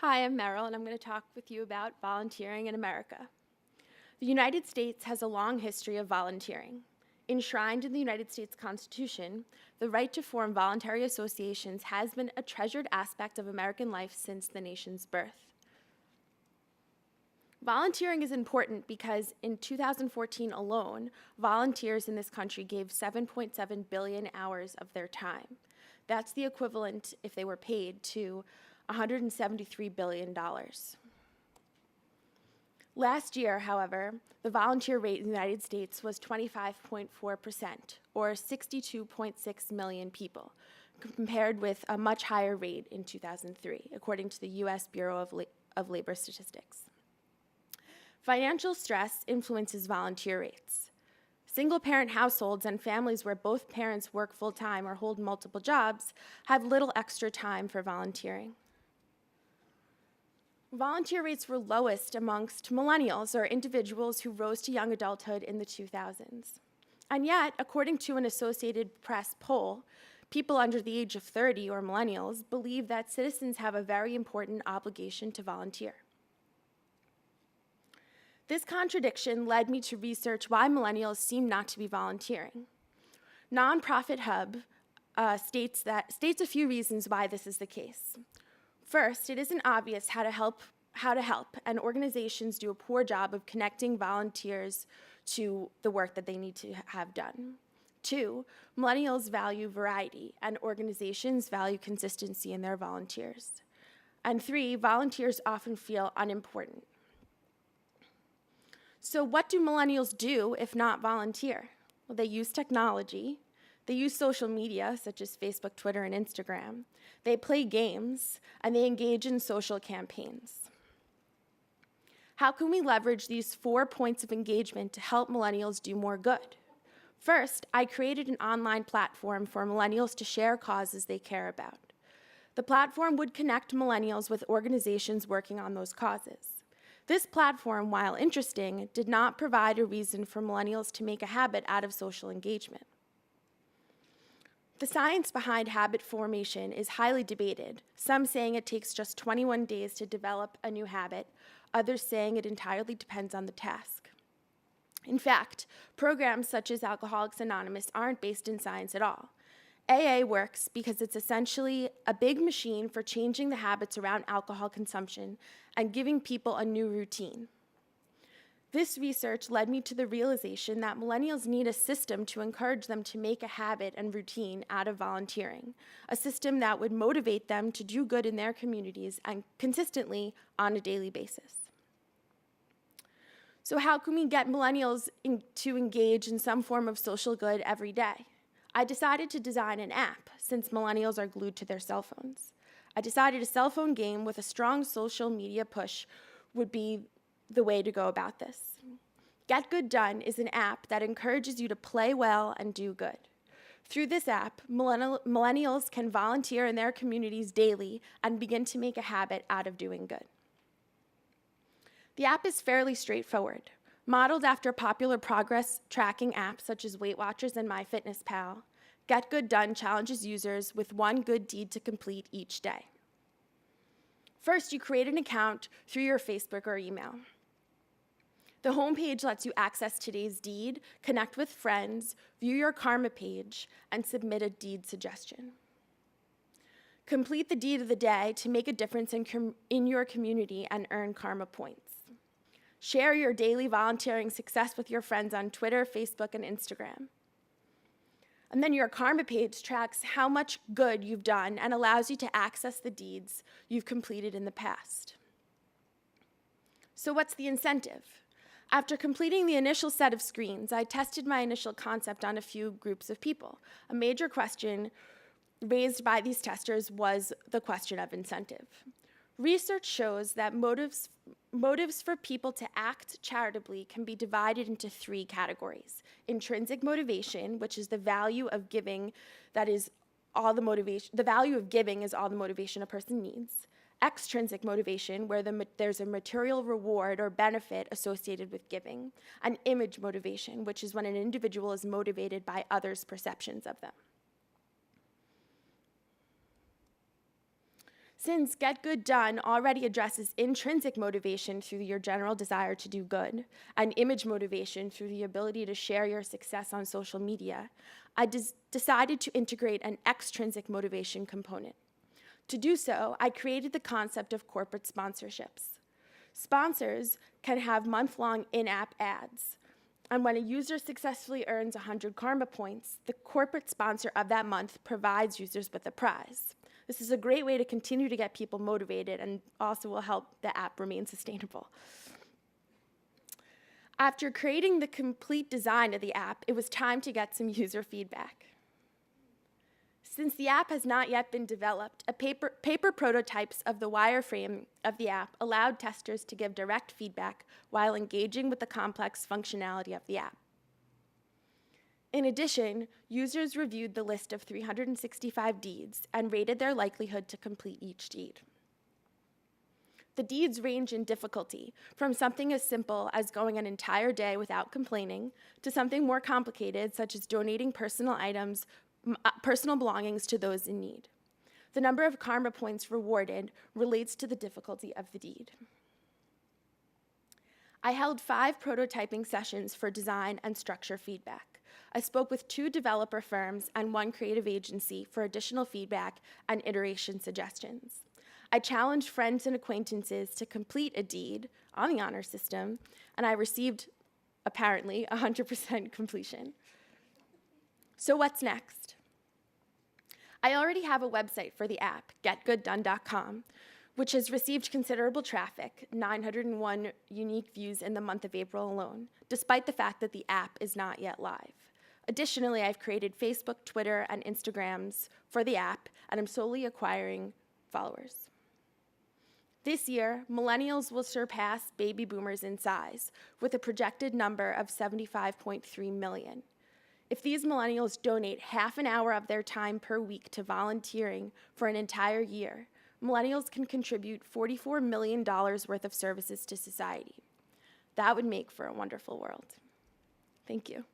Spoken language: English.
Hi, I'm Meryl, and I'm going to talk with you about volunteering in America. The United States has a long history of volunteering. Enshrined in the United States Constitution, the right to form voluntary associations has been a treasured aspect of American life since the nation's birth. Volunteering is important because in 2014 alone, volunteers in this country gave 7.7 billion hours of their time. That's the equivalent, if they were paid, to $173 billion. Last year, however, the volunteer rate in the United States was 25.4%, or 62.6 million people, compared with a much higher rate in 2003, according to the U.S. Bureau of Labor Statistics. Financial stress influences volunteer rates. Single-parent households and families where both parents work full-time or hold multiple jobs have little extra time for volunteering. Volunteer rates were lowest amongst millennials, or individuals who rose to young adulthood in the 2000s. And yet, according to an Associated Press poll, people under the age of 30, or millennials, believe that citizens have a very important obligation to volunteer. This contradiction led me to research why millennials seem not to be volunteering. Nonprofit Hub states a few reasons why this is the case. First, it isn't obvious how to help, and organizations do a poor job of connecting volunteers to the work that they need to have done. Two, millennials value variety, and organizations value consistency in their volunteers. And three, volunteers often feel unimportant. So what do millennials do if not volunteer? Well, they use technology. They use social media, such as Facebook, Twitter, and Instagram. They play games, and they engage in social campaigns. How can we leverage these 4 points of engagement to help millennials do more good? First, I created an online platform for millennials to share causes they care about. The platform would connect millennials with organizations working on those causes. This platform, while interesting, did not provide a reason for millennials to make a habit out of social engagement. The science behind habit formation is highly debated, some saying it takes just 21 days to develop a new habit, others saying it entirely depends on the task. In fact, programs such as Alcoholics Anonymous aren't based in science at all. AA works because it's essentially a big machine for changing the habits around alcohol consumption and giving people a new routine. This research led me to the realization that millennials need a system to encourage them to make a habit and routine out of volunteering, a system that would motivate them to do good in their communities and consistently on a daily basis. So how can we get millennials to engage in some form of social good every day? I decided to design an app, since millennials are glued to their cell phones. I decided a cell phone game with a strong social media push would be the way to go about this. Get Good Done is an app that encourages you to play well and do good. Through this app, millennials can volunteer in their communities daily and begin to make a habit out of doing good. The app is fairly straightforward. Modeled after popular progress tracking apps such as Weight Watchers and MyFitnessPal, Get Good Done challenges users with one good deed to complete each day. First, you create an account through your Facebook or email. The homepage lets you access today's deed, connect with friends, view your karma page, and submit a deed suggestion. Complete the deed of the day to make a difference in your community and earn karma points. Share your daily volunteering success with your friends on Twitter, Facebook, and Instagram. And then your karma page tracks how much good you've done and allows you to access the deeds you've completed in the past. So what's the incentive? After completing the initial set of screens, I tested my initial concept on a few groups of people. A major question raised by these testers was the question of incentive. Research shows that motives for people to act charitably can be divided into 3 categories. Intrinsic motivation, which is the value of giving, that is all the motivation, the value of giving is all the motivation a person needs. Extrinsic motivation, where there's a material reward or benefit associated with giving. And image motivation, which is when an individual is motivated by others' perceptions of them. Since Get Good Done already addresses intrinsic motivation through your general desire to do good, and image motivation through the ability to share your success on social media, I decided to integrate an extrinsic motivation component. To do so, I created the concept of corporate sponsorships. Sponsors can have month-long in-app ads, and when a user successfully earns 100 karma points, the corporate sponsor of that month provides users with a prize. This is a great way to continue to get people motivated and also will help the app remain sustainable. After creating the complete design of the app, it was time to get some user feedback. Since the app has not yet been developed, paper prototypes of the wireframe of the app allowed testers to give direct feedback while engaging with the complex functionality of the app. In addition, users reviewed the list of 365 deeds and rated their likelihood to complete each deed. The deeds range in difficulty, from something as simple as going an entire day without complaining, to something more complicated, such as donating personal belongings to those in need. The number of karma points rewarded relates to the difficulty of the deed. I held 5 prototyping sessions for design and structure feedback. I spoke with 2 developer firms and 1 creative agency for additional feedback and iteration suggestions. I challenged friends and acquaintances to complete a deed on the honor system, and I received, apparently, 100% completion. So what's next? I already have a website for the app, getgooddone.com, which has received considerable traffic, 901 unique views in the month of April alone, despite the fact that the app is not yet live. Additionally, I've created Facebook, Twitter, and Instagrams for the app, and I'm slowly acquiring followers. This year, millennials will surpass baby boomers in size, with a projected number of 75.3 million. If these millennials donate half an hour of their time per week to volunteering for an entire year, millennials can contribute $44 million worth of services to society. That would make for a wonderful world. Thank you.